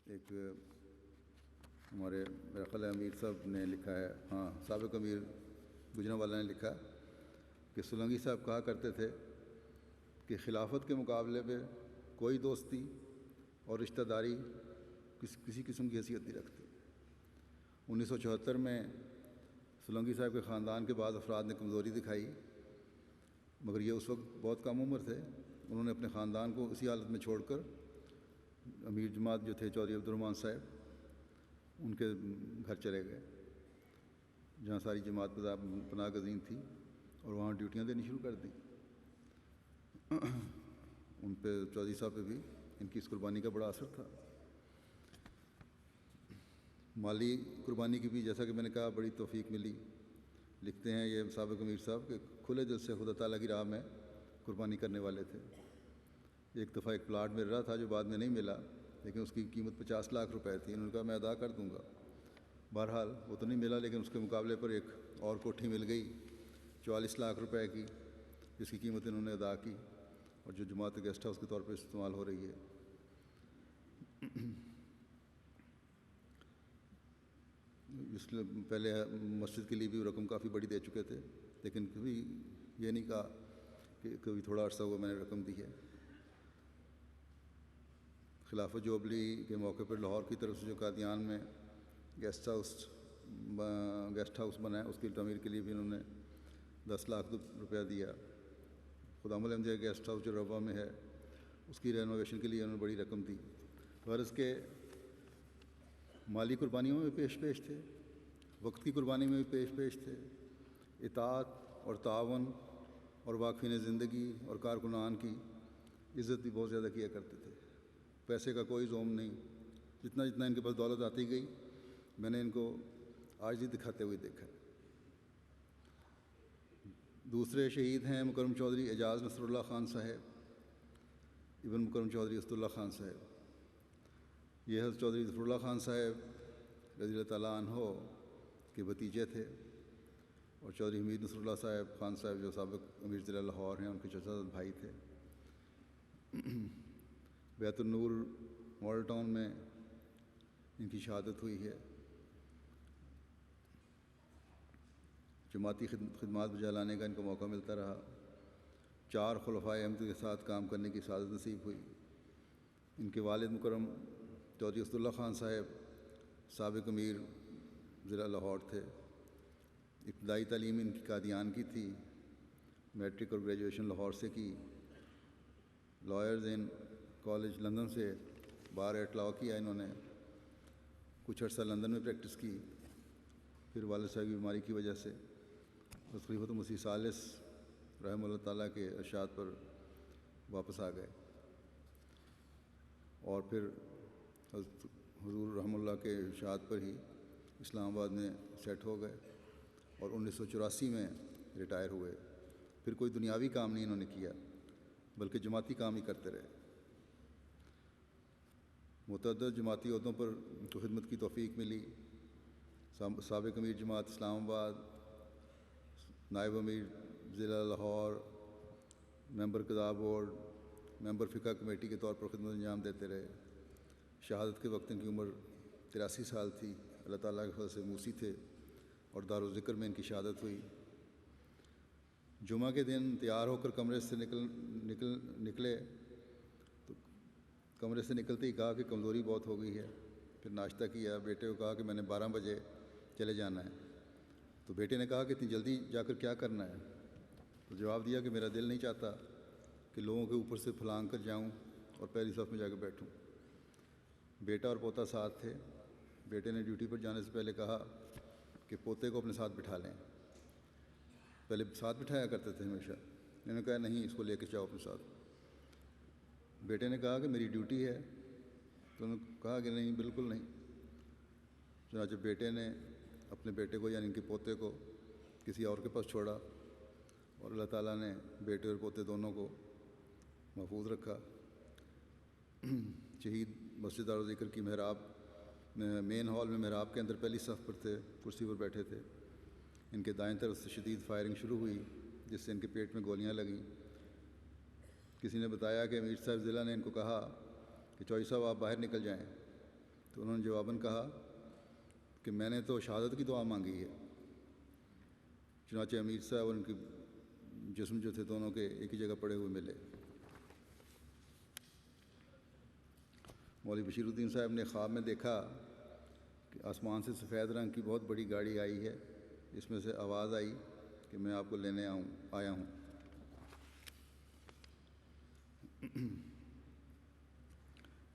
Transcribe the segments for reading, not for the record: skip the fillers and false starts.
ایک ہمارے میرا خیال ہے امیر صاحب نے لکھا ہے، ہاں سابق امیر گجرانوالہ نے لکھا کہ سولنگی صاحب کہا کرتے تھے کہ خلافت کے مقابلے پہ کوئی دوستی اور رشتہ داری کسی قسم کی حیثیت نہیں رکھتی۔ 1974 میں سولنگی صاحب کے خاندان کے بعض افراد نے کمزوری دکھائی، مگر یہ اس وقت بہت کم عمر تھے۔ انہوں نے اپنے خاندان کو اسی حالت میں چھوڑ کر امیر جماعت جو تھے چودھری عبدالرحمٰن صاحب ان کے گھر چلے گئے، جہاں ساری جماعت پناہ گزین تھی، اور وہاں ڈیوٹیاں دینی شروع کر دیں۔ ان پہ چودھری صاحب پہ بھی ان کی اس قربانی کا بڑا اثر تھا۔ مالی قربانی کی بھی جیسا کہ میں نے کہا بڑی توفیق ملی۔ لکھتے ہیں یہ سابق امیر صاحب کہ کھلے دل سے خدا تعالیٰ کی راہ میں قربانی کرنے والے تھے۔ ایک دفعہ ایک پلاٹ مل رہا تھا جو بعد میں نہیں ملا، لیکن اس کی قیمت 50 لاکھ روپے تھی۔ انہوں نے کہا میں ادا کر دوں گا۔ بہرحال وہ تو نہیں ملا، لیکن اس کے مقابلے پر ایک اور کوٹھی مل گئی 44 لاکھ روپے کی، جس کی قیمت انہوں نے ادا کی، اور جو جماعت گیسٹ ہاؤس کے طور پر استعمال ہو رہی ہے۔ اس پہلے مسجد کے لیے بھی رقم کافی بڑی دے چکے تھے، لیکن کبھی یہ نہیں کہا کہ کبھی تھوڑا عرصہ ہوا میں نے رقم دی ہے۔ خلافت جوبلی کے موقع پر لاہور کی طرف سے جو قادیان میں گیسٹ ہاؤس بنا ہے، اس کی تعمیر کے لیے بھی انہوں نے 10 لاکھ روپیہ دیا۔ خدام الحمدیہ گیسٹ ہاؤس جو روا میں ہے، اس کی رینوویشن کے لیے انہوں نے بڑی رقم دی۔ غرض کے مالی قربانیوں میں پیش تھے، وقت کی قربانی میں بھی پیش تھے، اطاعت اور تعاون اور واقفین زندگی اور کارکنان کی عزت بھی بہت زیادہ کیا کرتے تھے۔ پیسے کا کوئی زوم نہیں، جتنا ان کے پاس دولت آتی گئی میں نے ان کو عاجزی دکھاتے ہوئے دیکھا۔ دوسرے شہید ہیں مکرم چودھری اعجاز نصر اللہ خان صاحب، ابن مکرم چودھری اسد اللہ خان صاحب۔ یہ حضرت چودھری ظفر اللہ خان صاحب رضی اللہ تعالیٰ عنہ کے بھتیجے تھے، اور چودھری حمید نصر اللہ صاحب خان صاحب جو سابق امیر ضلع لاہور ہیں، ان کے چچا زاد بھائی تھے۔ بیت النور ماڈل ٹاؤن میں ان کی شہادت ہوئی ہے۔ جماعتی خدمات بجا لانے کا ان کو موقع ملتا رہا۔ 4 خلفائے احمد کے ساتھ کام کرنے کی سعادت نصیب ہوئی۔ ان کے والد مکرم چودھری اسد اللہ خان صاحب سابق امیر ضلع لاہور تھے۔ ابتدائی تعلیم ان کی قادیان کی تھی، میٹرک اور گریجویشن لاہور سے کی۔ لائرز ان کالج لندن سے بار ایٹ لاء کیا انہوں نے، کچھ عرصہ لندن میں پریکٹس کی، پھر والد صاحب کی بیماری کی وجہ سے خلیفۃ مسیح ثالث رحمہ اللہ تعالیٰ کے ارشاد پر واپس آ گئے، اور پھر حضور رحمہ اللہ کے ارشاد پر ہی اسلام آباد میں سیٹ ہو گئے، اور 1984 میں ریٹائر ہوئے۔ پھر کوئی دنیاوی کام نہیں انہوں نے کیا، بلکہ جماعتی کام ہی کرتے رہے۔ متعدد جماعتی عہدوں پر ان کو خدمت کی توفیق ملی۔ سابق امیر جماعت اسلام آباد، نائب امیر ضلع لاہور، ممبر قضاء بورڈ، ممبر فقہ کمیٹی کے طور پر خدمت انجام دیتے رہے۔ شہادت کے وقت ان کی عمر 83 سال تھی۔ اللہ تعالیٰ کے فضل سے موسی تھے، اور دارالذکر میں ان کی شہادت ہوئی۔ جمعہ کے دن تیار ہو کر کمرے سے نکلے تو کمرے سے نکلتے ہی کہا کہ کمزوری بہت ہو گئی ہے۔ پھر ناشتہ کیا، بیٹے کو کہا کہ میں نے 12 بجے چلے جانا ہے۔ تو بیٹے نے کہا کہ اتنی جلدی جا کر کیا کرنا ہے؟ تو جواب دیا کہ میرا دل نہیں چاہتا کہ لوگوں کے اوپر سے پھلانگ کر جاؤں اور پہلی صف میں جا کے بیٹھوں۔ بیٹا اور پوتا ساتھ تھے۔ بیٹے نے ڈیوٹی پر جانے سے پہلے کہا کہ پوتے کو اپنے ساتھ بٹھا لیں۔ پہلے ساتھ بٹھایا کرتے تھے ہمیشہ، انہوں نے کہا نہیں، اس کو لے کے جاؤ اپنے ساتھ۔ بیٹے نے کہا کہ میری ڈیوٹی ہے، تو انہوں نے کہا کہ نہیں، بالکل نہیں۔ چنانچہ بیٹے نے اپنے بیٹے کو یعنی ان کے پوتے کو کسی اور کے پاس چھوڑا، اور اللہ تعالیٰ نے بیٹے اور پوتے دونوں کو محفوظ رکھا۔ شہید مسجد دارالذکر کی محراب مین ہال میں محراب کے اندر پہلی صف پر تھے، کرسی پر بیٹھے تھے۔ ان کے دائیں طرف سے شدید فائرنگ شروع ہوئی، جس سے ان کے پیٹ میں گولیاں لگیں۔ کسی نے بتایا کہ امیر صاحب ضلع نے ان کو کہا کہ چودھری صاحب آپ باہر نکل جائیں۔ تو انہوں نے جواباً کہا کہ میں نے تو شہادت کی دعا مانگی ہے۔ چنانچہ امیر صاحب اور ان کے جسم جو تھے دونوں کے ایک ہی جگہ پڑے ہوئے ملے۔ مولوی بشیر الدین صاحب نے خواب میں دیکھا کہ آسمان سے سفید رنگ کی بہت بڑی گاڑی آئی ہے، اس میں سے آواز آئی کہ میں آپ کو لینے آیا ہوں۔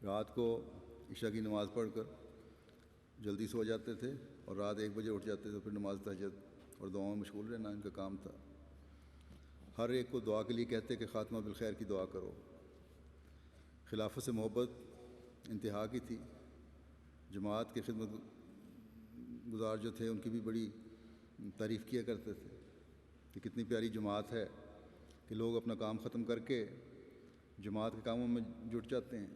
رات کو عشاء کی نماز پڑھ کر جلدی سو جاتے تھے اور رات 1 بجے اٹھ جاتے تھے، پھر نماز تہجد اور دعاؤں میں مشغول رہنا ان کا کام تھا۔ ہر ایک کو دعا کے لیے کہتے کہ خاتمہ بالخیر کی دعا کرو۔ خلافت سے محبت انتہا کی تھی۔ جماعت کے خدمت گزار جو تھے ان کی بھی بڑی تعریف کیا کرتے تھے کہ کتنی پیاری جماعت ہے کہ لوگ اپنا کام ختم کر کے جماعت کے کاموں میں جٹ جاتے ہیں۔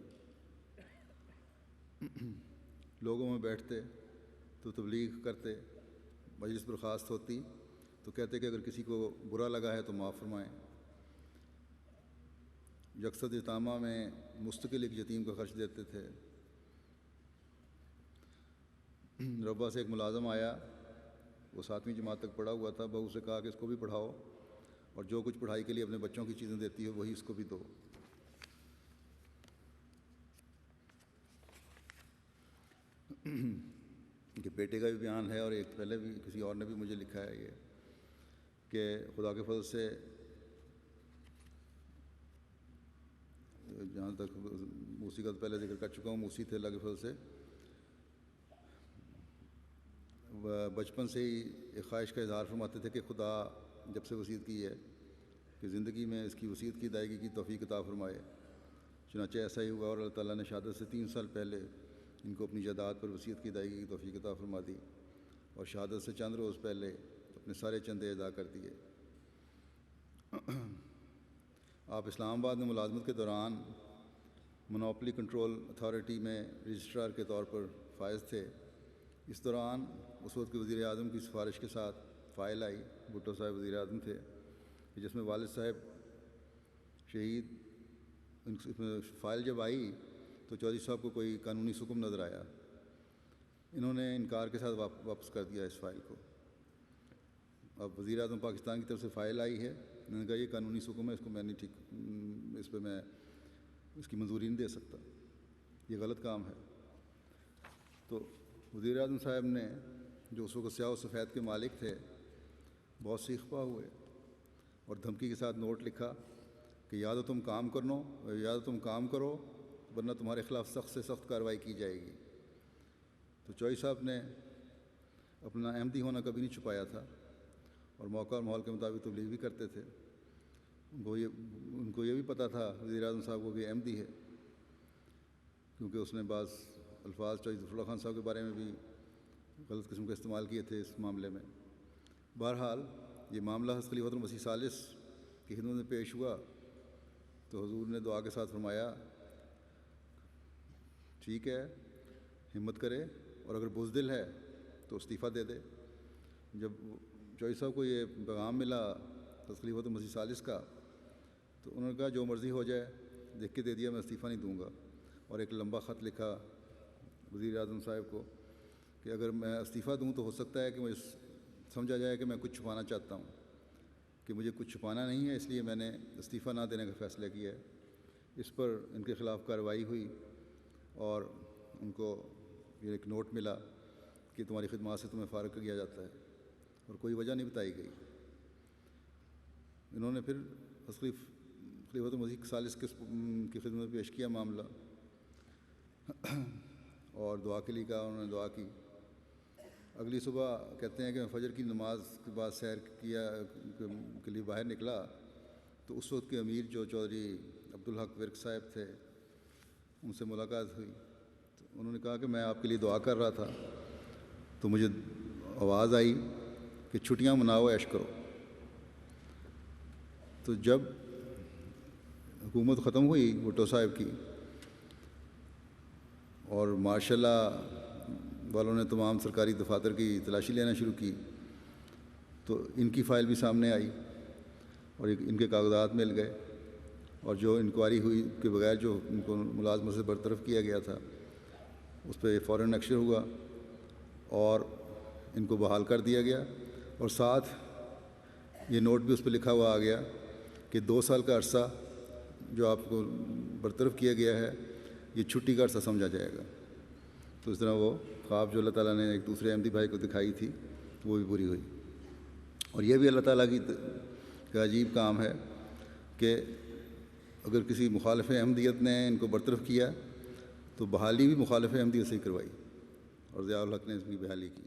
لوگوں میں بیٹھتے تو تبلیغ کرتے، مجلس برخاست ہوتی تو کہتے کہ اگر کسی کو برا لگا ہے تو معاف فرمائیں۔ یکسر یتامہ میں مستقل ایک یتیم کا خرچ دیتے تھے۔ ربا سے ایک ملازم آیا، وہ 7ویں جماعت تک پڑھا ہوا تھا۔ بہو سے کہا کہ اس کو بھی پڑھاؤ اور جو کچھ پڑھائی کے لیے اپنے بچوں کی چیزیں دیتی ہے وہی اس کو بھی دو۔ کہ بیٹے کا بھی بیان ہے، اور ایک پہلے بھی کسی اور نے بھی مجھے لکھا ہے یہ کہ خدا کے فضل سے جہاں تک موسی کا تو پہلے ذکر کر چکا ہوں، موسی تھے اللہ کے فضل سے، بچپن سے ہی ایک خواہش کا اظہار فرماتے تھے کہ خدا جب سے وصیت کی ہے کہ زندگی میں اس کی وصیت کی ادائیگی کی توفیق عطا فرمائے۔ چنانچہ ایسا ہی ہوا اور اللہ تعالیٰ نے شہادت سے 3 سال پہلے ان کو اپنی جائیداد پر وصیت کی ادائیگی کی توفیق عطا فرما دی، اور شہادت سے چند روز پہلے اپنے سارے چندے ادا کر دیے۔ آپ اسلام آباد میں ملازمت کے دوران مونوپلی کنٹرول اتھارٹی میں رجسٹرار کے طور پر فائز تھے۔ اس دوران اس وقت کے وزیر اعظم کی سفارش کے ساتھ فائل آئی، بھٹو صاحب وزیر اعظم تھے، جس میں والد صاحب شہید، فائل جب آئی تو چودھری صاحب کو کوئی قانونی حکم نظر آیا۔ انہوں نے انکار کے ساتھ واپس کر دیا اس فائل کو۔ اب وزیر اعظم پاکستان کی طرف سے فائل آئی ہے، انہوں نے کہا یہ قانونی حکم ہے، اس کو میں نہیں اس پہ میں اس کی منظوری نہیں دے سکتا، یہ غلط کام ہے۔ تو وزیر اعظم صاحب نے جو اس وقت سیاہ و سفید کے مالک تھے بہت سیخ پا ہوئے اور دھمکی کے ساتھ نوٹ لکھا کہ یا تو تم کام کرو ورنہ تمہارے خلاف سخت سے سخت کارروائی کی جائے گی۔ تو چوئی صاحب نے اپنا احمدی ہونا کبھی نہیں چھپایا تھا اور موقع اور ماحول کے مطابق تبلیغ بھی کرتے تھے۔ ان کو یہ بھی پتہ تھا وزیر اعظم صاحب کو کہ احمدی ہے، کیونکہ اس نے بعض الفاظ چوئی ظفر اللہ خان صاحب کے بارے میں بھی غلط قسم کا استعمال کیے تھے اس معاملے میں۔ بہرحال یہ معاملہ حضرت خلیفۃ المسیح ثالث کی خدمت میں پیش ہوا تو حضور نے دعا کے ساتھ فرمایا ٹھیک ہے، ہمت کرے اور اگر بزدل ہے تو استعفیٰ دے دے۔ جب چوئی صاحب کو یہ پیغام ملا حضرت خلیفۃ المسیح ثالث کا تو انہوں نے کہا جو مرضی ہو جائے، لکھ کے دے دیا، میں استعفیٰ نہیں دوں گا، اور ایک لمبا خط لکھا وزیر اعظم صاحب کو کہ اگر میں استعفیٰ دوں تو ہو سکتا ہے کہ مجھے سمجھا جائے کہ میں کچھ چھپانا چاہتا ہوں، کہ مجھے کچھ چھپانا نہیں ہے، اس لیے میں نے استعفیٰ نہ دینے کا فیصلہ کیا ہے۔ اس پر ان کے خلاف کارروائی ہوئی اور ان کو یہ ایک نوٹ ملا کہ تمہاری خدمات سے تمہیں فارغ کیا جاتا ہے، اور کوئی وجہ نہیں بتائی گئی۔ انہوں نے پھر خلیفۃ المسیح ثالث کی خدمت میں پیش کیا معاملہ اور دعا کے لیے کہا، انہوں نے دعا کی۔ اگلی صبح کہتے ہیں کہ میں فجر کی نماز کے بعد سیر کے لیے باہر نکلا تو اس وقت کے امیر جو چودھری عبدالحق ورک صاحب تھے ان سے ملاقات ہوئی۔ تو انہوں نے کہا کہ میں آپ کے لیے دعا کر رہا تھا تو مجھے آواز آئی کہ چھٹیاں مناؤ، عیش کرو۔ تو جب حکومت ختم ہوئی بھٹو صاحب کی اور مارشل اللہ والوں نے تمام سرکاری دفاتر کی تلاشی لینا شروع کی تو ان کی فائل بھی سامنے آئی اور ان کے کاغذات مل گئے، اور جو انکوائری ہوئی کے بغیر جو ان کو ملازمت سے برطرف کیا گیا تھا اس پہ فوراً ایکشن ہوا اور ان کو بحال کر دیا گیا، اور ساتھ یہ نوٹ بھی اس پہ لکھا ہوا آ گیا کہ 2 سال کا عرصہ جو آپ کو برطرف کیا گیا ہے یہ چھٹی کا عرصہ سمجھا جائے گا۔ تو اس طرح وہ خواب جو اللہ تعالیٰ نے ایک دوسرے احمدی بھائی کو دکھائی تھی وہ بھی پوری ہوئی۔ اور یہ بھی اللہ تعالیٰ کا عجیب کام ہے کہ اگر کسی مخالف احمدیت نے ان کو برطرف کیا تو بحالی بھی مخالف احمدیت سے ہی کروائی، اور ضیاء الحق نے اس کی بحالی کی۔